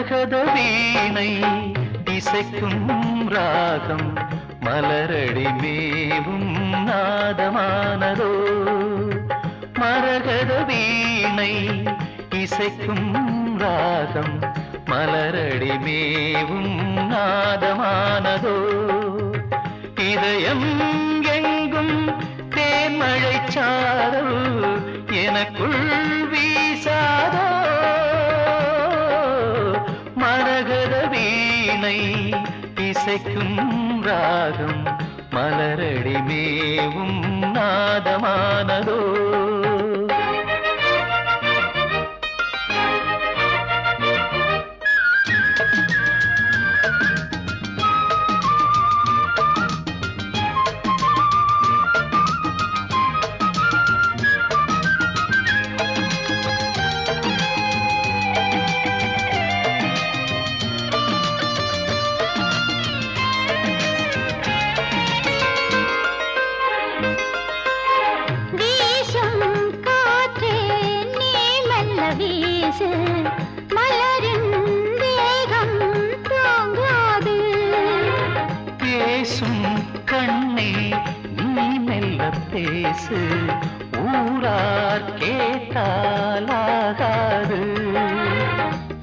மரகத வீணை இசைக்கும் ராகம் மலரடி மேவும் நாதமானதோ மரகத வீணை இசைக்கும் ராகம் மலரடி மேவும் நாதமானதோ இதயம் எங்கும் தேன்மழை சாரல் எனக்குள் வீசாதோ மரகத வீணை இசைக்கும் ராகம் மலரடி மேவும் நாதமானதோ மலரின் வேகம் தாங்காது பேசும் கண்ணே நீ மெல்ல பேசு ஊரார் கேட்டாலாகாது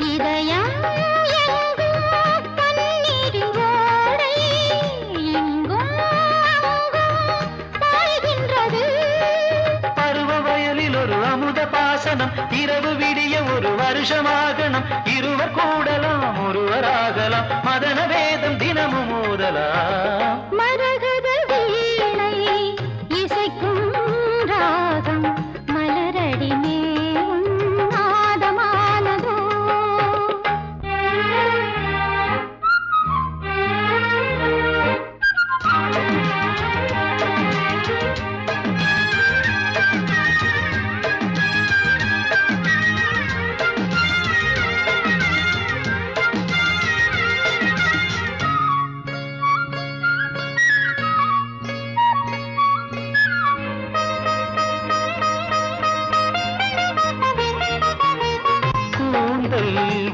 இதயம் எங்கும் தண்ணீரின் ஓடை எங்கும் பாய்கின்றது பருவ வயலில் ஒரு அமுத பாசனம் இரவு விடிய ஒரு வருஷமாகணும் இருவர் கூடலாம் ஒருவராகலாம் மதன வேதம் தினமும் ஓதலாம் மரகத வீணை இசைக்கும் ராகம் மலரடி மேவும் நாதமானதோ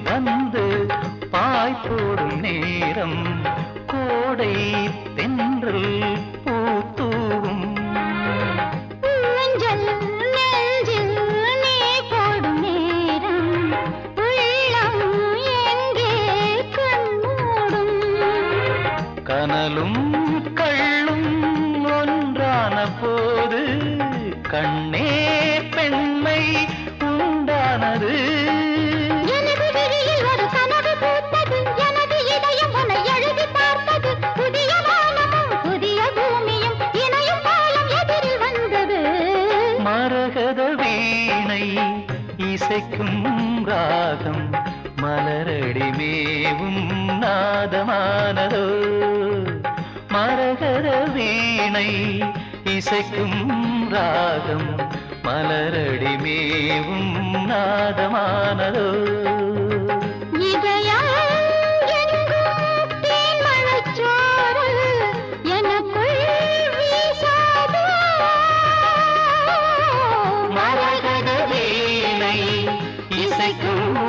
வந்து பாய் போடும் நேரம் கோடை தென்றல் பூத்தூவும் நெஞ்சில் நீ போடும் நேரம் உள்ளம் எங்கே கண்மூடும் கனலும் கள்ளும் ஒன்றான போது கண்ணே பெண்மை உண்டானது மரகத வீணை இசைக்கும் ராகம் மலரடி மேவும் நாதமானதோ மரகத வீணை இசைக்கும் ராகம் மலரடி மேவும் நாதமானதோ இதயம் எங்கும் தேன்மழைச் சாரல் எனக்குள் வீசாதோ மரகத வீணை இசைக்கும்